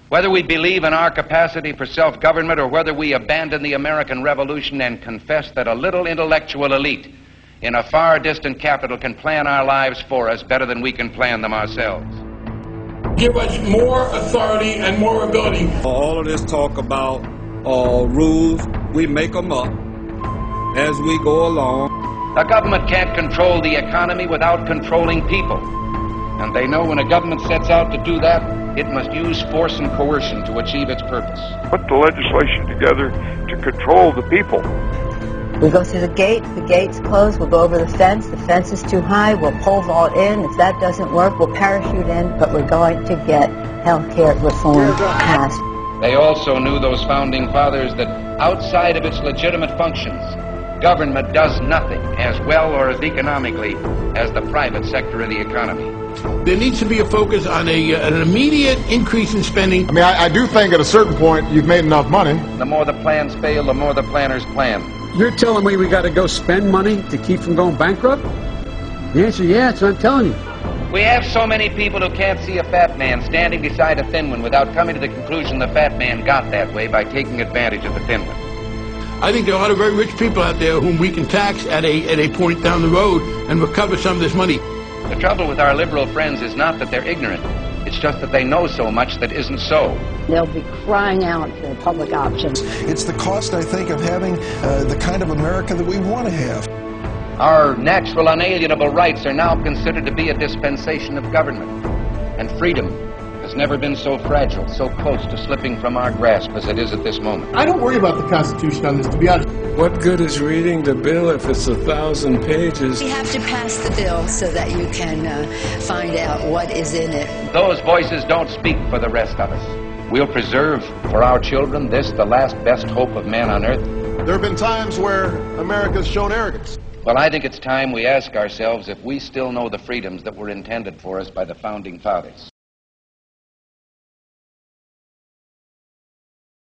Whether we believe in our capacity for self-government or whether we abandon the American Revolution and confess that a little intellectual elite in a far distant capital can plan our lives for us better than we can plan them ourselves. Give us more authority and more ability. All of this talk about rules, we make them up as we go along. The government can't control the economy without controlling people. And they know when a government sets out to do that, it must use force and coercion to achieve its purpose. Put the legislation together to control the people. We go through the gate's closed, we'll go over the fence is too high, we'll pole vault in. If that doesn't work, we'll parachute in, but we're going to get health care reform passed. They also knew, those founding fathers, that outside of its legitimate functions, government does nothing as well or as economically as the private sector of the economy. There needs to be a focus on an immediate increase in spending. I mean, I do think at a certain point you've made enough money. The more the plans fail, the more the planners plan. You're telling me we got to go spend money to keep from going bankrupt? The answer is yes, I'm telling you. We have so many people who can't see a fat man standing beside a thin one without coming to the conclusion the fat man got that way by taking advantage of the thin one. I think there are a lot of very rich people out there whom we can tax at a point down the road and recover some of this money. The trouble with our liberal friends is not that they're ignorant. It's just that they know so much that isn't so. They'll be crying out for public options. It's the cost, I think, of having the kind of America that we want to have. Our natural unalienable rights are now considered to be a dispensation of government. And freedom has never been so fragile, so close to slipping from our grasp as it is at this moment. I don't worry about the Constitution on this, to be honest. What good is reading the bill if it's 1,000 pages? We have to pass the bill so that you can find out what is in it. Those voices don't speak for the rest of us. We'll preserve for our children this, the last best hope of man on earth. There have been times where America's shown arrogance. Well, I think it's time we ask ourselves if we still know the freedoms that were intended for us by the founding fathers.